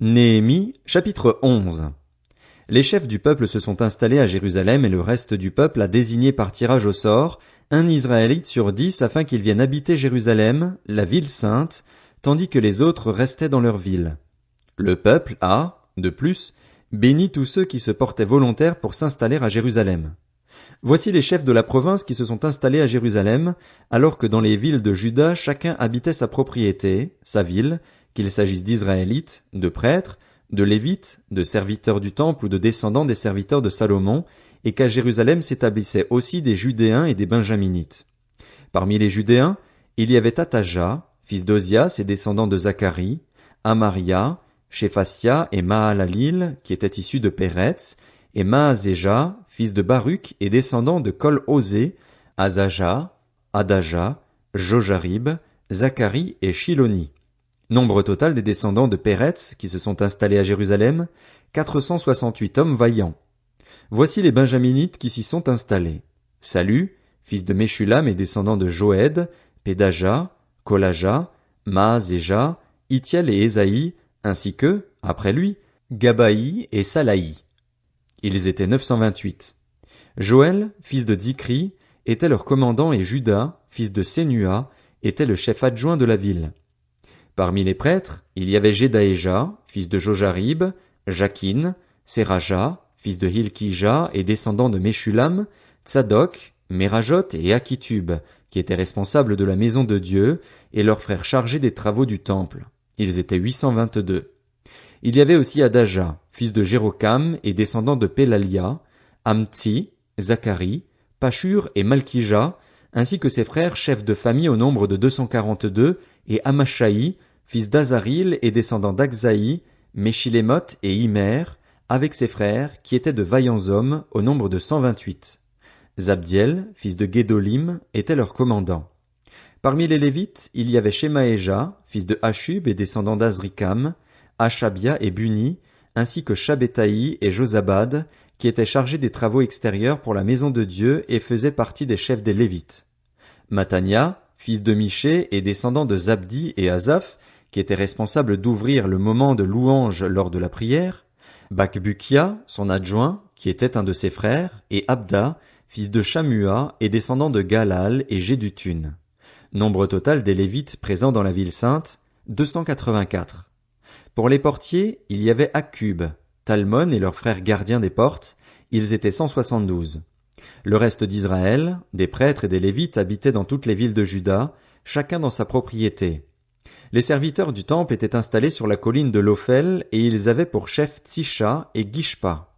Néhémie, chapitre 11. Les chefs du peuple se sont installés à Jérusalem et le reste du peuple a désigné par tirage au sort un Israélite sur 10 afin qu'il vienne habiter Jérusalem, la ville sainte, tandis que les autres restaient dans leur ville. Le peuple a, de plus, béni tous ceux qui se portaient volontaires pour s'installer à Jérusalem. Voici les chefs de la province qui se sont installés à Jérusalem, alors que dans les villes de Juda chacun habitait sa propriété, sa ville, qu'il s'agisse d'Israélites, de prêtres, de Lévites, de serviteurs du temple ou de descendants des serviteurs de Salomon, et qu'à Jérusalem s'établissaient aussi des Judéens et des Benjaminites. Parmi les Judéens, il y avait Ataja, fils d'Ozias et descendant de Zacharie, Amaria, Shéphasia et Mahalalil, qui étaient issus de Péretz, et Maazéja, fils de Baruch et descendant de Kol-Osé, Azaja, Adaja, Jojarib, Zacharie et Shiloni. Nombre total des descendants de Péretz qui se sont installés à Jérusalem, 468 hommes vaillants. Voici les Benjaminites qui s'y sont installés. Salu, fils de Meshulam et descendant de Joëd, Pédaja, Kolaja, Maazéja, Itiel et Ésaïe, ainsi que, après lui, Gabaï et Salaï. Ils étaient 928. Joël, fils de Zikri, était leur commandant et Juda, fils de Sénua, était le chef adjoint de la ville. Parmi les prêtres, il y avait Jedaéja, fils de Jojarib, Jakin, Séraja, fils de Hilkija et descendant de Meshulam, Tsadok, Merajot et Akitub, qui étaient responsables de la maison de Dieu, et leurs frères chargés des travaux du temple. Ils étaient 822. Il y avait aussi Adaja, fils de Jérokam et descendant de Pélalia, Amtsi, Zacharie, Pashur et Malkija, ainsi que ses frères chefs de famille au nombre de 242, et Amashaï, fils d'Azaril et descendant d'Akzaï, Meshilémoth et Immer, avec ses frères, qui étaient de vaillants hommes, au nombre de 128. Zabdiel, fils de Guédolim, était leur commandant. Parmi les Lévites, il y avait Shemaéja, fils de Hashub et descendant d'Azrikam, Achabia et Buni, ainsi que Shabbétaï et Josabad, qui étaient chargés des travaux extérieurs pour la maison de Dieu et faisaient partie des chefs des Lévites. Matania, fils de Miché et descendant de Zabdi et Asaph, qui étaient responsables d'ouvrir le moment de louange lors de la prière, Bakbukia, son adjoint, qui était un de ses frères, et Abda, fils de Shamua et descendant de Galal et Jédutun. Nombre total des Lévites présents dans la ville sainte, 284. Pour les portiers, il y avait Akub, Talmon et leurs frères gardiens des portes, ils étaient 172. Le reste d'Israël, des prêtres et des Lévites habitaient dans toutes les villes de Juda, chacun dans sa propriété. Les serviteurs du temple étaient installés sur la colline de l'Ophel et ils avaient pour chef Tsisha et Gishpa.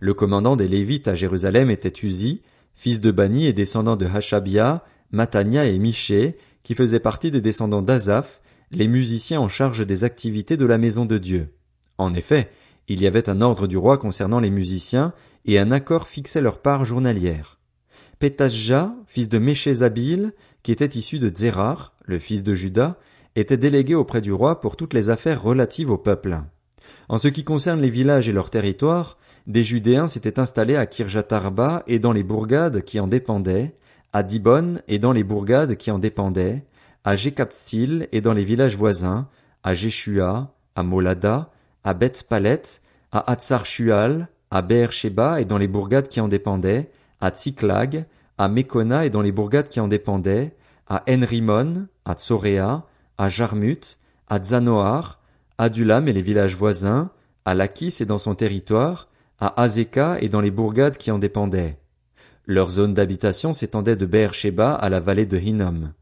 Le commandant des Lévites à Jérusalem était Uzi, fils de Bani et descendant de Hashabia, Matania et Miché, qui faisaient partie des descendants d'Asaph, les musiciens en charge des activités de la maison de Dieu. En effet, il y avait un ordre du roi concernant les musiciens et un accord fixait leur part journalière. Pétasja, fils de Méchézabil, qui était issu de Zérar, le fils de Juda, était délégué auprès du roi pour toutes les affaires relatives au peuple. En ce qui concerne les villages et leurs territoires, des Judéens s'étaient installés à Kirjath-Arba et dans les bourgades qui en dépendaient, à Dibon et dans les bourgades qui en dépendaient, à Jékaptsil et dans les villages voisins, à Jéshua, à Molada, à Beth-Palet, à Hatsar-Shual, à Beer-Sheba et dans les bourgades qui en dépendaient, à Tsiklag, à Mekona et dans les bourgades qui en dépendaient, à En-Rimon, à Tsoréa, à Jarmut, à Zanoar, à Dulam et les villages voisins, à Lakis et dans son territoire, à Azeka et dans les bourgades qui en dépendaient. Leur zone d'habitation s'étendait de Beer-Sheba à la vallée de Hinnom.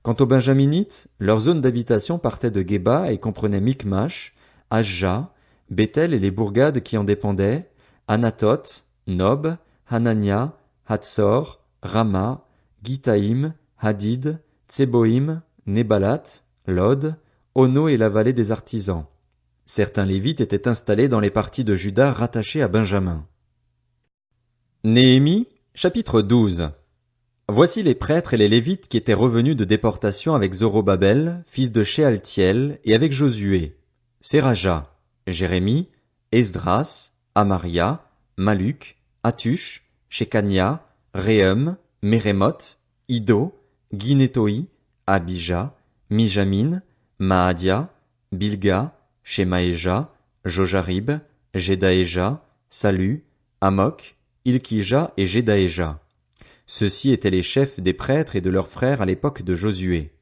Quant aux Benjaminites, leur zone d'habitation partait de Geba et comprenait Mikmash, Ajja, Bethel et les bourgades qui en dépendaient, Anatot, Nob, Hanania, Hatsor, Rama, Gitaïm, Hadid, Tseboïm, Nébalat, Lod, Ono et la vallée des artisans. Certains Lévites étaient installés dans les parties de Juda rattachées à Benjamin. Néhémie, chapitre 12. Voici les prêtres et les Lévites qui étaient revenus de déportation avec Zorobabel, fils de Shealtiel, et avec Josué, Séraja, Jérémie, Esdras, Amaria, Maluk, Hatush, Shekania, Réhum, Mérémoth, Ido, Guinétoi, Abija, Mijamin, Maadia, Bilga, Shemaéja, Jojarib, Jedaéja, Salu, Amok, Ilkija et Jedaéja. Ceux-ci étaient les chefs des prêtres et de leurs frères à l'époque de Josué.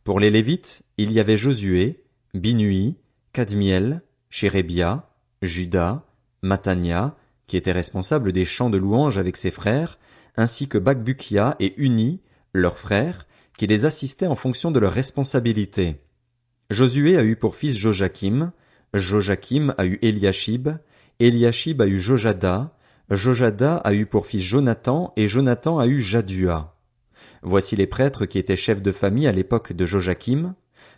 Pour les Lévites, il y avait Josué, Binui, Kadmiel, Chérébia, Juda, Matania, qui était responsable des chants de louange avec ses frères, ainsi que Bakbukia et Uni, leurs frères, qui les assistaient en fonction de leur responsabilité. Josué a eu pour fils Jojakim, Jojakim a eu Eliashib, Eliashib a eu Jojada, Jojada a eu pour fils Jonathan et Jonathan a eu Jadua. Voici les prêtres qui étaient chefs de famille à l'époque de Jojakim.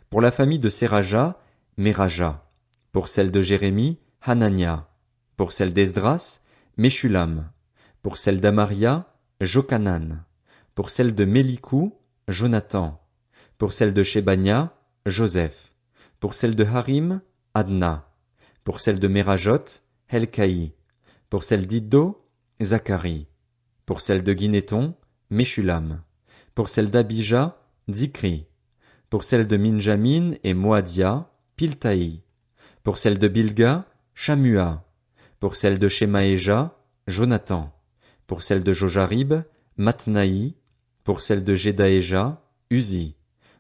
Pour la famille de Séraja, Méraja. Pour celle de Jérémie, Hanania. Pour celle d'Esdras, Meshulam. Pour celle d'Amaria, Jokanan. Pour celle de Mélikou, Jonathan. Pour celle de Shébania, Joseph. Pour celle de Harim, Adna. Pour celle de Mérajot, Helkaï. Pour celle d'Iddo, Zacharie. Pour celle de Guinéton, Meshulam. Pour celle d'Abija, Zikri. Pour celle de Minjamin et Moadia, Piltaï. Pour celle de Bilga, Shamua. Pour celle de Shemaéja, Jonathan. Pour celle de Jojarib, Matnaï. Pour celle de Jedaéja, Uzi.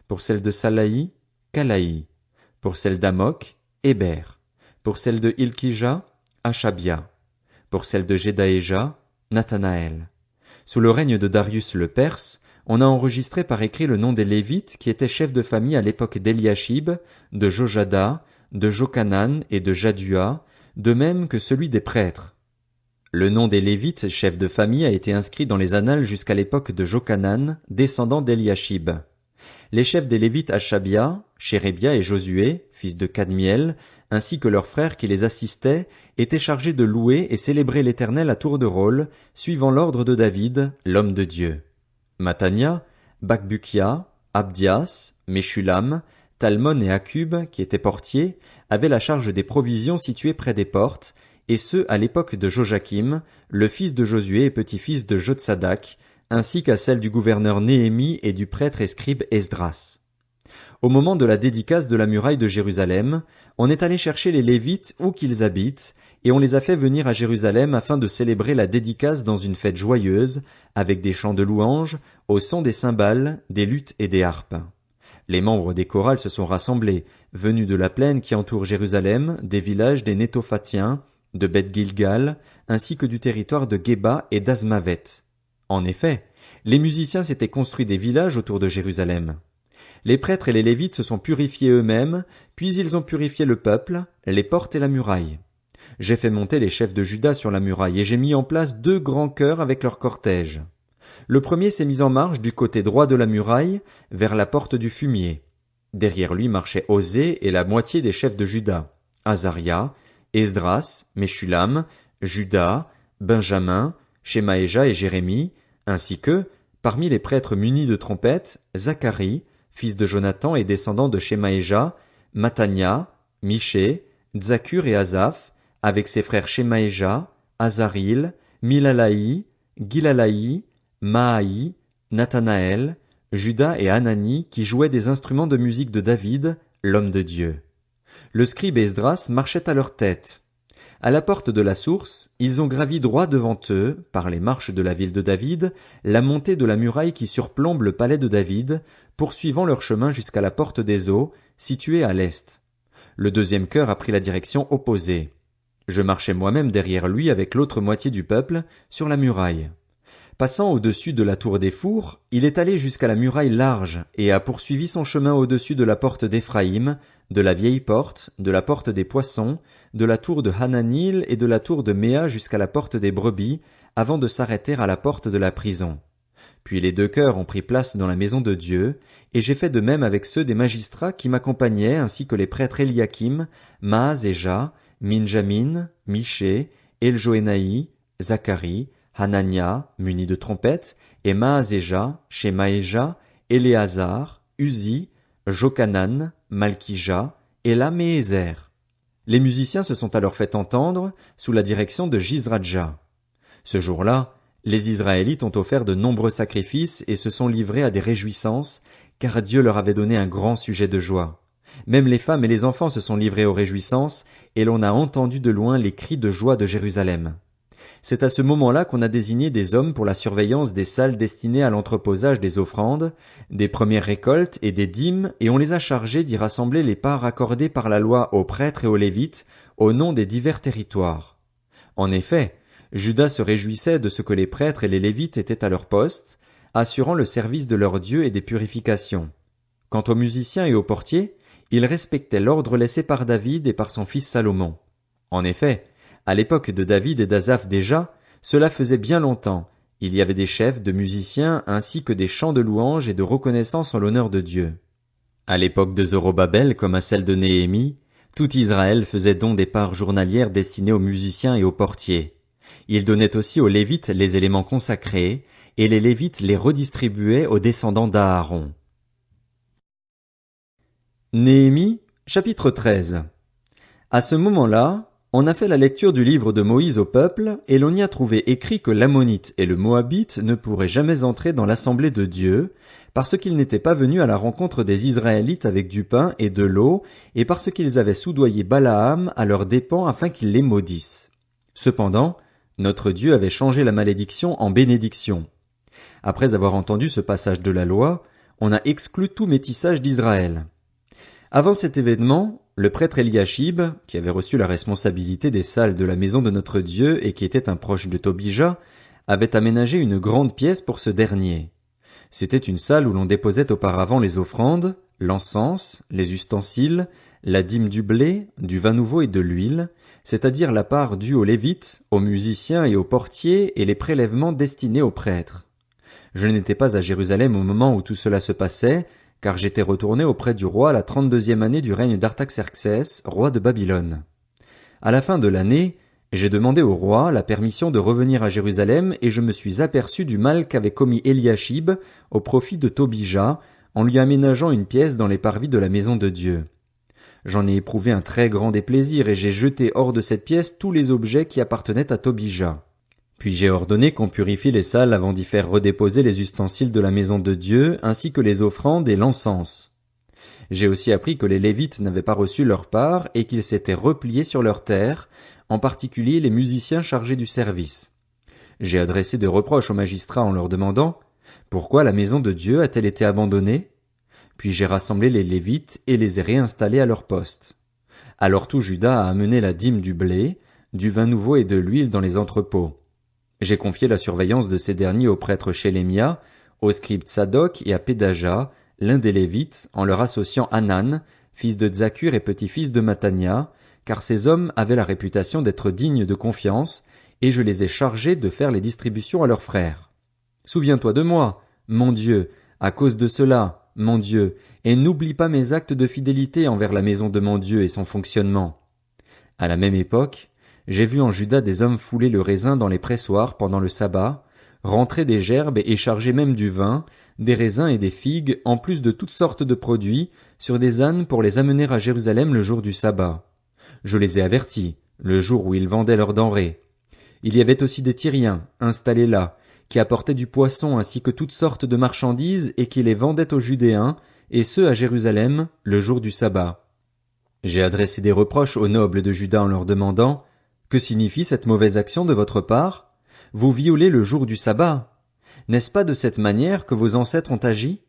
Pour celle de Salaï, Kalaï. Pour celle d'Amok, Héber. Pour celle de Ilkija, Achabia. Pour celle de Jedaéja, Nathanaël. Sous le règne de Darius le Perse, on a enregistré par écrit le nom des Lévites qui étaient chefs de famille à l'époque d'Eliashib, de Jojada, de Jokanan et de Jadua, de même que celui des prêtres. Le nom des Lévites, chefs de famille, a été inscrit dans les annales jusqu'à l'époque de Jokanan, descendant d'Eliashib. Les chefs des Lévites Achabia, Chérébia et Josué, fils de Kadmiel, ainsi que leurs frères qui les assistaient, étaient chargés de louer et célébrer l'Éternel à tour de rôle, suivant l'ordre de David, l'homme de Dieu. Matania, Bakbukia, Abdias, Meshulam, Talmon et Akub, qui étaient portiers, avaient la charge des provisions situées près des portes, et ce à l'époque de Jojakim, le fils de Josué et petit-fils de Jotsadak, ainsi qu'à celle du gouverneur Néhémie et du prêtre et scribe Esdras. Au moment de la dédicace de la muraille de Jérusalem, on est allé chercher les Lévites où qu'ils habitent, et on les a fait venir à Jérusalem afin de célébrer la dédicace dans une fête joyeuse, avec des chants de louanges, au son des cymbales, des luths et des harpes. Les membres des chorales se sont rassemblés, venus de la plaine qui entoure Jérusalem, des villages des Nétophatiens, de Beth-Gilgal, ainsi que du territoire de Géba et d'Azmavet. En effet, les musiciens s'étaient construits des villages autour de Jérusalem. Les prêtres et les Lévites se sont purifiés eux-mêmes, puis ils ont purifié le peuple, les portes et la muraille. J'ai fait monter les chefs de Juda sur la muraille et j'ai mis en place 2 grands chœurs avec leur cortège. Le premier s'est mis en marche du côté droit de la muraille, vers la porte du fumier. Derrière lui marchaient Osée et la moitié des chefs de Juda, Azaria, Esdras, Meshulam, Juda, Benjamin, Shemaéja et Jérémie, ainsi que, parmi les prêtres munis de trompettes, Zacharie, fils de Jonathan et descendant de Shemaéja, Matania, Miché, Tzakur et Asaph, avec ses frères Shemaéja, Azaril, Milalaï, Gilalaï, Maaï, Nathanaël, Juda et Hanani qui jouaient des instruments de musique de David, l'homme de Dieu. Le scribe Esdras marchait à leur tête. À la porte de la source, ils ont gravi droit devant eux, par les marches de la ville de David, la montée de la muraille qui surplombe le palais de David, poursuivant leur chemin jusqu'à la porte des eaux, située à l'est. Le deuxième chœur a pris la direction opposée. Je marchais moi-même derrière lui avec l'autre moitié du peuple, sur la muraille. Passant au-dessus de la tour des fours, il est allé jusqu'à la muraille large et a poursuivi son chemin au-dessus de la porte d'Éphraïm, de la vieille porte, de la porte des poissons, de la tour de Hananil et de la tour de Méa jusqu'à la porte des brebis, avant de s'arrêter à la porte de la prison. Puis les 2 chœurs ont pris place dans la maison de Dieu, et j'ai fait de même avec ceux des magistrats qui m'accompagnaient ainsi que les prêtres Eliakim, Maazéja, Minjamin, Miché, Eljoénaï, Zacharie, Hanania, muni de trompettes, et Maazéja, Shemaéja, Éléazar, Uzi, Jokanan, Malkija, Élam et Ézer. Les musiciens se sont alors fait entendre sous la direction de Jizradja. Ce jour-là, les Israélites ont offert de nombreux sacrifices et se sont livrés à des réjouissances, car Dieu leur avait donné un grand sujet de joie. Même les femmes et les enfants se sont livrés aux réjouissances, et l'on a entendu de loin les cris de joie de Jérusalem. C'est à ce moment-là qu'on a désigné des hommes pour la surveillance des salles destinées à l'entreposage des offrandes, des premières récoltes et des dîmes, et on les a chargés d'y rassembler les parts accordées par la loi aux prêtres et aux lévites, au nom des divers territoires. En effet, Juda se réjouissait de ce que les prêtres et les lévites étaient à leur poste, assurant le service de leur Dieu et des purifications. Quant aux musiciens et aux portiers, ils respectaient l'ordre laissé par David et par son fils Salomon. En effet, à l'époque de David et d'Asaph déjà, cela faisait bien longtemps, il y avait des chefs de musiciens ainsi que des chants de louange et de reconnaissance en l'honneur de Dieu. À l'époque de Zorobabel comme à celle de Néhémie, tout Israël faisait don des parts journalières destinées aux musiciens et aux portiers. Il donnait aussi aux Lévites les éléments consacrés, et les Lévites les redistribuaient aux descendants d'Aaron. Néhémie, chapitre 13. À ce moment-là, on a fait la lecture du livre de Moïse au peuple, et l'on y a trouvé écrit que l'Ammonite et le Moabite ne pourraient jamais entrer dans l'assemblée de Dieu, parce qu'ils n'étaient pas venus à la rencontre des Israélites avec du pain et de l'eau, et parce qu'ils avaient soudoyé Balaam à leurs dépens afin qu'il les maudisse. Cependant, notre Dieu avait changé la malédiction en bénédiction. Après avoir entendu ce passage de la loi, on a exclu tout métissage d'Israël. Avant cet événement, le prêtre Eliashib, qui avait reçu la responsabilité des salles de la maison de notre Dieu et qui était un proche de Tobija, avait aménagé une grande pièce pour ce dernier. C'était une salle où l'on déposait auparavant les offrandes, l'encens, les ustensiles, la dîme du blé, du vin nouveau et de l'huile, c'est-à-dire la part due aux Lévites, aux musiciens et aux portiers et les prélèvements destinés aux prêtres. Je n'étais pas à Jérusalem au moment où tout cela se passait, car j'étais retourné auprès du roi la 32e année du règne d'Artaxerxès, roi de Babylone. À la fin de l'année, j'ai demandé au roi la permission de revenir à Jérusalem et je me suis aperçu du mal qu'avait commis Eliashib au profit de Tobija, en lui aménageant une pièce dans les parvis de la maison de Dieu. J'en ai éprouvé un très grand déplaisir et j'ai jeté hors de cette pièce tous les objets qui appartenaient à Tobija. Puis j'ai ordonné qu'on purifie les salles avant d'y faire redéposer les ustensiles de la maison de Dieu, ainsi que les offrandes et l'encens. J'ai aussi appris que les Lévites n'avaient pas reçu leur part et qu'ils s'étaient repliés sur leurs terres, en particulier les musiciens chargés du service. J'ai adressé des reproches aux magistrats en leur demandant « Pourquoi la maison de Dieu a-t-elle été abandonnée ?» Puis j'ai rassemblé les Lévites et les ai réinstallés à leur poste. Alors tout Juda a amené la dîme du blé, du vin nouveau et de l'huile dans les entrepôts. J'ai confié la surveillance de ces derniers au prêtre Shélémia, au scribe Tsadok et à Pédaja, l'un des Lévites, en leur associant Hanan, fils de Tzakur et petit-fils de Matania, car ces hommes avaient la réputation d'être dignes de confiance, et je les ai chargés de faire les distributions à leurs frères. Souviens-toi de moi, mon Dieu, à cause de cela, mon Dieu, et n'oublie pas mes actes de fidélité envers la maison de mon Dieu et son fonctionnement. À la même époque, j'ai vu en Juda des hommes fouler le raisin dans les pressoirs pendant le sabbat, rentrer des gerbes et charger même du vin, des raisins et des figues, en plus de toutes sortes de produits, sur des ânes pour les amener à Jérusalem le jour du sabbat. Je les ai avertis, le jour où ils vendaient leurs denrées. Il y avait aussi des Tyriens, installés là, qui apportaient du poisson ainsi que toutes sortes de marchandises et qui les vendaient aux Judéens, et ceux à Jérusalem, le jour du sabbat. J'ai adressé des reproches aux nobles de Juda en leur demandant « Que signifie cette mauvaise action de votre part? Vous violez le jour du sabbat. N'est-ce pas de cette manière que vos ancêtres ont agi?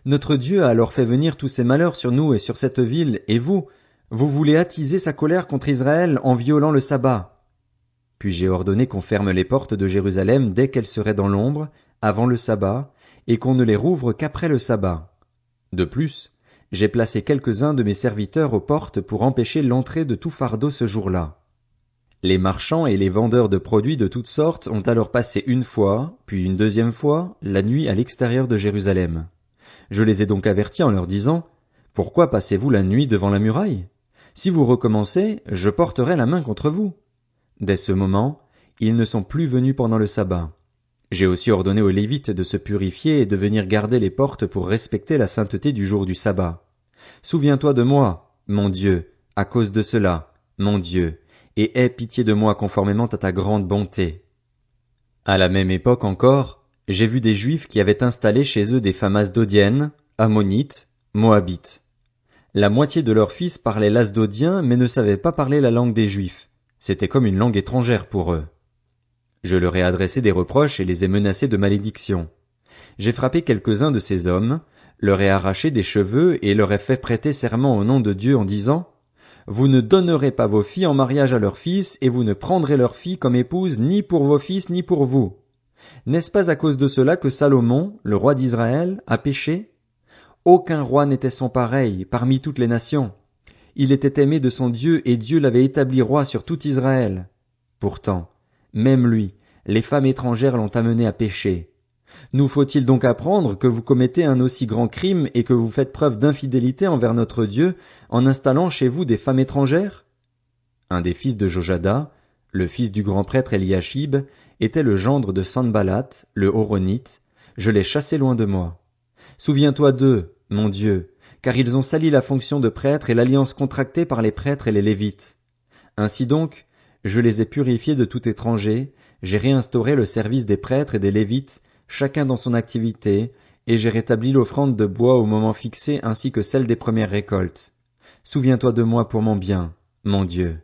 Notre Dieu a alors fait venir tous ces malheurs sur nous et sur cette ville, et vous voulez attiser sa colère contre Israël en violant le sabbat. » Puis j'ai ordonné qu'on ferme les portes de Jérusalem dès qu'elles seraient dans l'ombre, avant le sabbat, et qu'on ne les rouvre qu'après le sabbat. De plus, j'ai placé quelques-uns de mes serviteurs aux portes pour empêcher l'entrée de tout fardeau ce jour-là. Les marchands et les vendeurs de produits de toutes sortes ont alors passé une fois, puis une deuxième fois, la nuit à l'extérieur de Jérusalem. Je les ai donc avertis en leur disant « Pourquoi passez-vous la nuit devant la muraille? Si vous recommencez, je porterai la main contre vous. » Dès ce moment, ils ne sont plus venus pendant le sabbat. J'ai aussi ordonné aux Lévites de se purifier et de venir garder les portes pour respecter la sainteté du jour du sabbat. Souviens-toi de moi, mon Dieu, à cause de cela, mon Dieu, et aie pitié de moi conformément à ta grande bonté. À la même époque encore, j'ai vu des Juifs qui avaient installé chez eux des femmes asdodiennes, ammonites, moabites. La moitié de leurs fils parlaient l'asdodien, mais ne savaient pas parler la langue des Juifs. C'était comme une langue étrangère pour eux. Je leur ai adressé des reproches et les ai menacés de malédiction. J'ai frappé quelques-uns de ces hommes, leur ai arraché des cheveux et leur ai fait prêter serment au nom de Dieu en disant: Vous ne donnerez pas vos filles en mariage à leurs fils, et vous ne prendrez leurs filles comme épouses ni pour vos fils ni pour vous. N'est-ce pas à cause de cela que Salomon, le roi d'Israël, a péché? Aucun roi n'était son pareil parmi toutes les nations. Il était aimé de son Dieu et Dieu l'avait établi roi sur tout Israël. Pourtant, même lui, les femmes étrangères l'ont amené à pécher. Nous faut-il donc apprendre que vous commettez un aussi grand crime et que vous faites preuve d'infidélité envers notre Dieu en installant chez vous des femmes étrangères? Un des fils de Jojada, le fils du grand prêtre Eliashib, était le gendre de Sanballat, le Horonite. Je l'ai chassé loin de moi. Souviens-toi d'eux, mon Dieu, car ils ont sali la fonction de prêtre et l'alliance contractée par les prêtres et les Lévites. Ainsi donc, je les ai purifiés de tout étranger, j'ai réinstauré le service des prêtres et des Lévites, chacun dans son activité, et j'ai rétabli l'offrande de bois au moment fixé ainsi que celle des premières récoltes. Souviens-toi de moi pour mon bien, mon Dieu.